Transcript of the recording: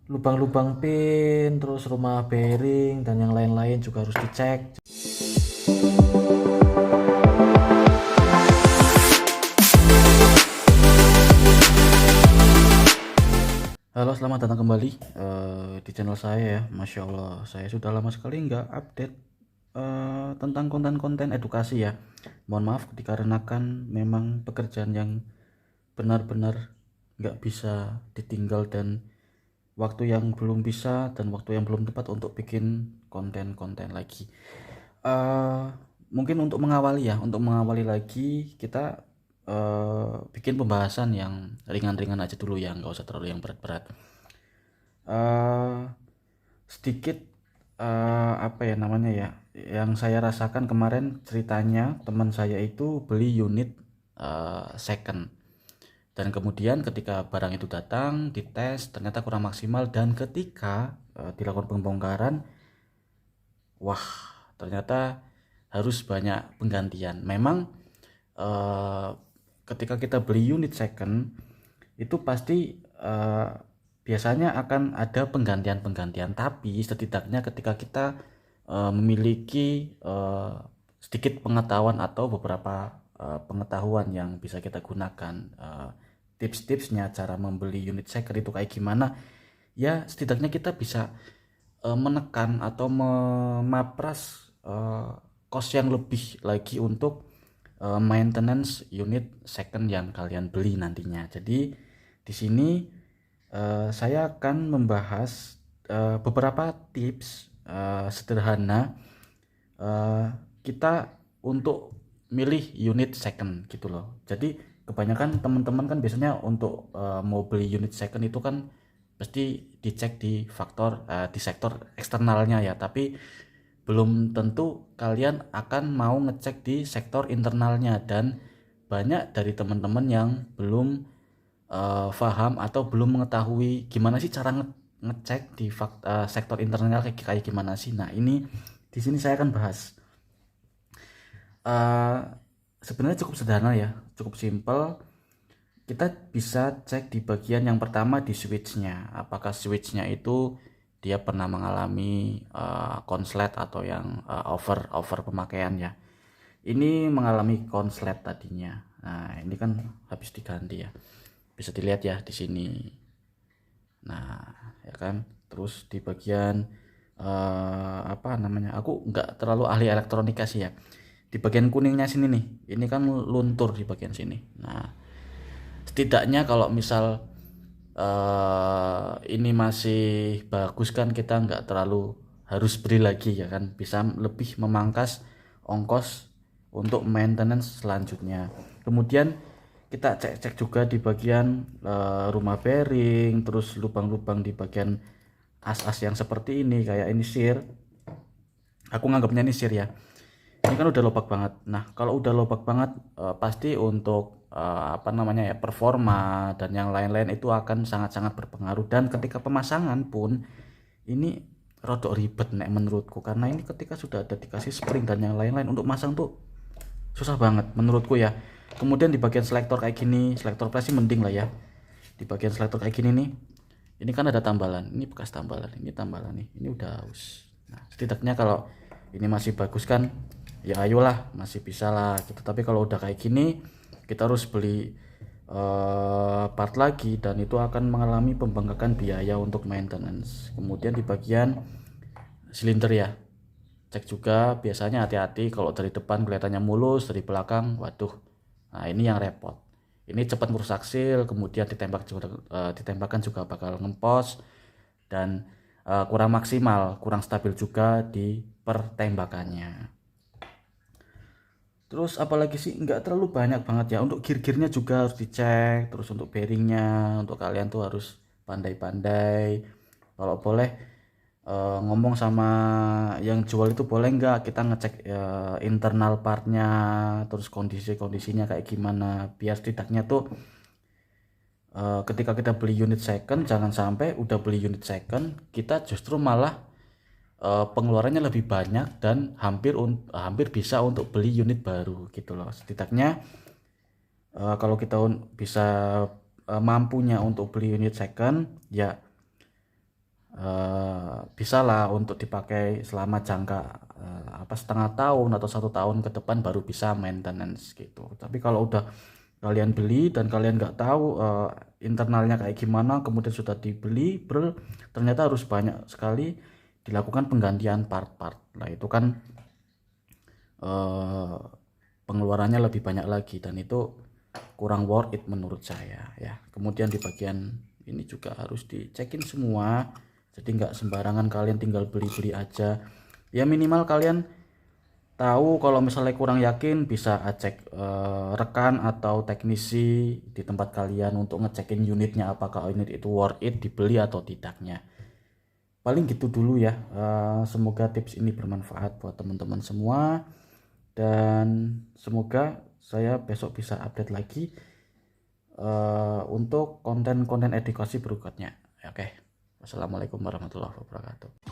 lubang-lubang pin, terus rumah bearing dan yang lain-lain juga harus dicek. Halo, selamat datang kembali di channel saya ya. Masya Allah, saya sudah lama sekali nggak update tentang konten-konten edukasi ya. Mohon maaf dikarenakan memang pekerjaan yang benar-benar nggak bisa ditinggal, dan waktu yang belum bisa dan waktu yang belum tepat untuk bikin konten-konten lagi. Eh, Mungkin untuk mengawali lagi kita bikin pembahasan yang ringan-ringan aja dulu ya, nggak usah terlalu yang berat-berat. eh Sedikit apa ya namanya ya, yang saya rasakan kemarin. Ceritanya teman saya itu beli unit second, dan kemudian ketika barang itu datang dites ternyata kurang maksimal, dan ketika dilakukan pembongkaran, wah, ternyata harus banyak penggantian. Memang eh, ketika kita beli unit second itu pasti biasanya akan ada penggantian-penggantian, tapi setidaknya ketika kita memiliki sedikit pengetahuan atau beberapa pengetahuan yang bisa kita gunakan, tips-tipsnya cara membeli unit second itu kayak gimana, ya setidaknya kita bisa menekan atau memapras cost yang lebih lagi untuk maintenance unit second yang kalian beli nantinya. Jadi di sini saya akan membahas beberapa tips sederhana eh, kita untuk milih unit second gitu loh. Jadi kebanyakan teman-teman kan biasanya untuk mau beli unit second itu kan pasti dicek di di sektor eksternalnya ya, tapi belum tentu kalian akan mau ngecek di sektor internalnya, dan banyak dari teman-teman yang belum paham atau belum mengetahui gimana sih cara ngecek di sektor internal kayak kayak gimana sih. Nah, ini di sini saya akan bahas. Eh, Sebenarnya cukup sederhana ya, cukup simpel. Kita bisa cek di bagian yang pertama di switchnya. Apakah switchnya itu dia pernah mengalami konslet atau yang over pemakaian ya. Ini mengalami konslet tadinya. Nah, ini kan habis diganti ya. Bisa dilihat ya di sini. Nah, ya kan. Terus di bagian apa namanya? Aku nggak terlalu ahli elektronika sih ya. Di bagian kuningnya sini nih, ini kan luntur di bagian sini. Nah, setidaknya kalau misal ini masih bagus kan, kita nggak terlalu harus beli lagi ya kan, bisa lebih memangkas ongkos untuk maintenance selanjutnya. Kemudian kita cek-cek juga di bagian rumah bearing, terus lubang-lubang di bagian as-as yang seperti ini, kayak ini sir, aku nganggapnya ini sir ya, ini kan udah lobak banget. Nah, kalau udah lobak banget pasti untuk apa namanya ya, performa dan yang lain-lain itu akan sangat-sangat berpengaruh, dan ketika pemasangan pun ini rodok ribet nek menurutku, karena ini ketika sudah ada dikasih spring dan yang lain-lain untuk masang tuh susah banget menurutku ya. Kemudian di bagian selektor kayak gini, selektor press sih mending lah ya. Di bagian selektor kayak gini nih, ini kan ada tambalan, ini bekas tambalan, ini tambalan nih, ini udah haus. Nah, setidaknya kalau ini masih bagus kan, ya ayolah, masih bisa lah gitu. Tapi kalau udah kayak gini, kita harus beli part lagi, dan itu akan mengalami pembengkakan biaya untuk maintenance. Kemudian di bagian silinder ya, cek juga biasanya, hati-hati kalau dari depan kelihatannya mulus, dari belakang waduh, nah ini yang repot. Ini cepat merusak seal, kemudian ditembakkan juga bakal ngempos, dan kurang maksimal, kurang stabil juga di pertembakannya. Terus apalagi sih, nggak terlalu banyak banget ya. Untuk gear-gearnya juga harus dicek, terus untuk bearingnya, untuk kalian tuh harus pandai-pandai. Kalau boleh ngomong sama yang jual itu, boleh nggak kita ngecek internal partnya, terus kondisi-kondisinya kayak gimana, biar setidaknya tuh ketika kita beli unit second, jangan sampai udah beli unit second kita justru malah pengeluarannya lebih banyak dan hampir bisa untuk beli unit baru gitu loh. Setidaknya kalau kita bisa mampunya untuk beli unit second ya, bisa lah untuk dipakai selama jangka setengah tahun atau 1 tahun ke depan baru bisa maintenance gitu. Tapi kalau udah kalian beli dan kalian nggak tahu internalnya kayak gimana, kemudian sudah dibeli, ternyata harus banyak sekali dilakukan penggantian part-part. Nah itu kan eh, pengeluarannya lebih banyak lagi dan itu kurang worth it menurut saya ya. Kemudian di bagian ini juga harus dicekin semua, jadi nggak sembarangan kalian tinggal beli-beli aja ya. Minimal kalian tahu kalau misalnya kurang yakin bisa cek rekan atau teknisi di tempat kalian untuk ngecekin unitnya apakah unit itu worth it dibeli atau tidaknya. Paling gitu dulu ya. Semoga tips ini bermanfaat buat teman-teman semua dan semoga saya besok bisa update lagi untuk konten-konten edukasi berikutnya. Oke. Wassalamualaikum warahmatullahi wabarakatuh.